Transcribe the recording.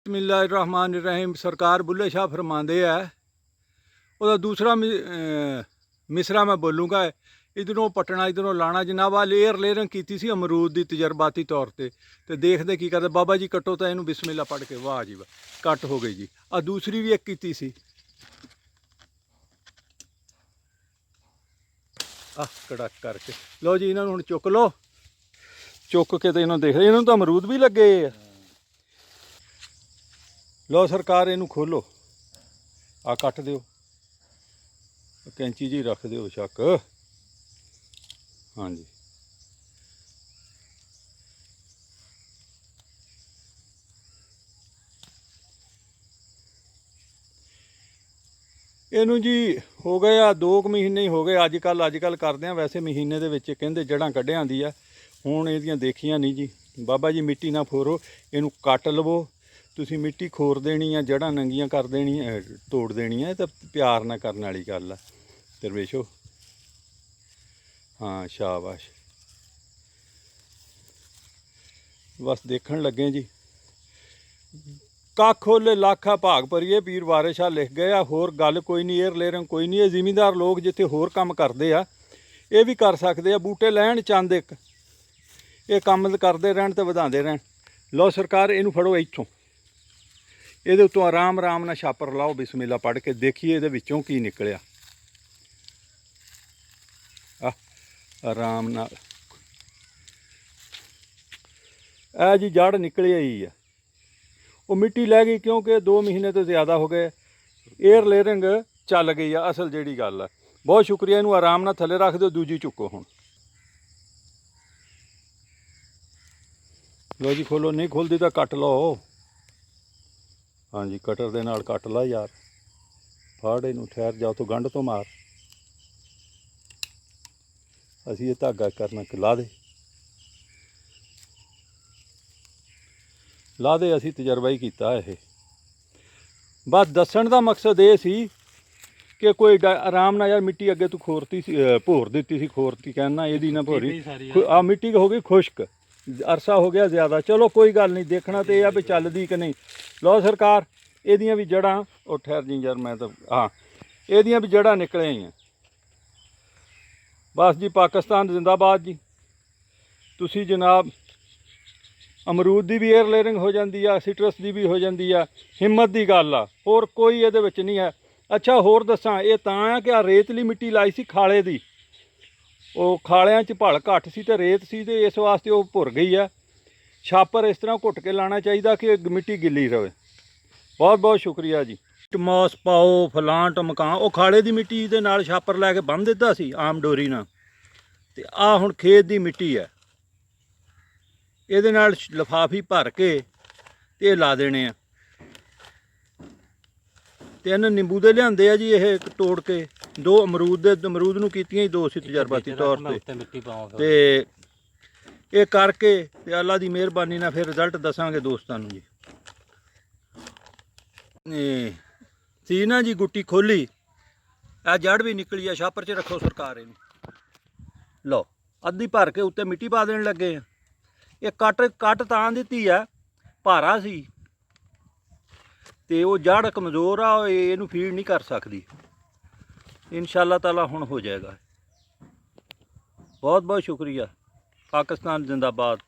बिस्मिल्लाहिर्रहमानिर्रहीम। सरकार बुल्ले शाह फरमाते है, ਉਹਦਾ दूसरा मिसरा मैं बोलूँगा। इधरों पटना इधरों लाना। जनाब वाल एयर लेयरिंग की सी अमरूद की तजर्बाती तौर पर, तो देखते की करते बाबा जी कट्टो तो इनू बिस्मिल्ला पढ़ के, वाह जी वाह, कट हो गई जी। आ दूसरी भी एक की सी, कड़क करके लो जी। इन्होंने हुण चुक लो, चुक के तो इन्होंने देख रहे, इन्होंने तो अमरूद भी लगे। लो सरकार इनू खोलो, आ कट दो, कैंची जी रख दो शक। हाँ जी, ਇਹਨੂੰ जी हो गए आ 2 महीने ही हो गए। अजकल करते हैं, वैसे महीने ਦੇ ਵਿੱਚ ਕਹਿੰਦੇ ਜੜ੍ਹਾਂ ਕੱਢ ਆਂਦੀ ਆ। ਹੁਣ ਇਹਦੀਆਂ ਦੇਖੀਆਂ ਨਹੀਂ ਜੀ। ਬਾਬਾ ਜੀ ਮਿੱਟੀ ਨਾ ਫੋਰੋ, ਇਹਨੂੰ ਕੱਟ ਲਵੋ ਤੁਸੀਂ। ਮਿੱਟੀ ਖੋਰ ਦੇਣੀ ਆ, ਜੜ੍ਹਾਂ ਨੰਗੀਆਂ ਕਰ ਦੇਣੀਆਂ, ਤੋੜ ਦੇਣੀਆਂ। ਇਹ ਤਾਂ ਪਿਆਰ ਨਾਲ ਕਰਨ ਵਾਲੀ ਗੱਲ ਆ ਦਰਵੇਸ਼ੋ। ਹਾਂ ਸ਼ਾਬਾਸ਼, बस देखण लगे जी। कख होले लाखा भाग भरीए, पीर वारिस शाह लिख गए। होर गल कोई नहीं, एयर लेयरिंग कोई नहीं। ये जिमींदार लोग जिथे होर काम करते आ, ये भी कर सकते आ। बूटे लैन चंद एक, ये काम करते रहन तो वधाते रहन। लो सरकार इनू फड़ो इत्थों, ये उत्तों आराम आराम नाल छापर लाओ, बिस्मिल्ला पढ़ के देखिए ये विचों की निकलिया। आराम नाल ਇਹ जी जड़ निकली ही है। वो मिट्टी लै गई क्योंकि 2 महीने तो ज़्यादा हो गए। एयर लेयरिंग चल गई है असल जी गल है। बहुत शुक्रिया। इनू आराम नाल थले रख दो, दूजी चुको हुण। लो जी खोलो, नहीं खुलती तो कट लो। हाँ जी, कटर दे नाल कट ला यार। फाड़ इनू, ठहर जाओ तो गंढ तो मार। असी ये धागा करना ला दे, ला दे। असी तजर्बा ही किया है। बस दसन का मकसद ये सी कि कोई आराम ना यार मिट्टी अगे तू खोरती सी, भोर दी सी, खोरती कहना ये ना भोरी। आ मिट्टी हो गई खुश्क, अरसा हो गया ज़्यादा। चलो कोई गल नहीं, देखना तो यह भी चलती कि नहीं। लो सरकार एदियां भी जड़ा, और ठहर जी यार मैं तो, हाँ एदियां भी जड़ा निकले ही हैं। बस जी, पाकिस्तान जिंदाबाद जी। तुसी जनाब अमरूद की भी एयर लेयरिंग हो जाती है, सिट्रस की भी हो जाती है। हिम्मत की गल आ, होर कोई ये नहीं है। अच्छा होर दसा, ये तां है कि रेतली मिट्टी लाई सी खाले की, वो खालियां च भल घट सी ते रेत सी, ते इस वास्ते वो भुर गई है। छापर इस तरह घुट के लाना चाहिए कि मिट्टी गिली रहे। बहुत बहुत शुक्रिया जी। टमॉस पाओ, फलां टमकां, वो खाले की मिट्टी दे नाल छापर लैके बन दिता सी आम डोरी नाल, ते आ हुण खेत की मिट्टी है। ਇਹਦੇ ਨਾਲ ਲਿਫਾਫੀ ਭਰ ਕੇ ਤੇ ਲਾ ਦੇਣੇ ਆ। ਤੇ ਇਹਨਾਂ ਨਿੰਬੂ ਦੇ ਲਿਆਂਦੇ ਆ ਜੀ, ਇਹ ਤੋੜ ਕੇ। 2 ਅਮਰੂਦ ਨੂੰ ਕੀਤੀਆਂ ਹੀ 2 ਸੀ ਤਜਰਬਾਤੀ ਤੌਰ ਤੇ ਇਹ ਕਰਕੇ ਤੇ ਅੱਲਾ ਦੀ ਮਿਹਰਬਾਨੀ ਨਾਲ ਫਿਰ ਰਿਜ਼ਲਟ ਦੱਸਾਂਗੇ ਦੋਸਤਾਂ ਨੂੰ ਜੀ। ਸੀ ਨਾ ਜੀ ਗੁੱਟੀ ਖੋਲੀ, ਇਹ ਜੜ ਵੀ ਨਿਕਲੀ ਆ। ਛਾਪਰ 'ਚ ਰੱਖੋ ਸਰਕਾਰ ਇਹਨੂੰ। ਲਓ ਅੱਧੀ ਭਰ ਕੇ ਉੱਤੇ ਮਿੱਟੀ ਪਾ ਦੇਣ ਲੱਗੇ ਆ। ये कट तां दी है, भारा सी ते वो जड़ कमज़ोर आ, इनू फीड नहीं कर सकती। इंशाअल्लाह ताला हुण हो जाएगा। बहुत बहुत शुक्रिया। पाकिस्तान जिंदाबाद।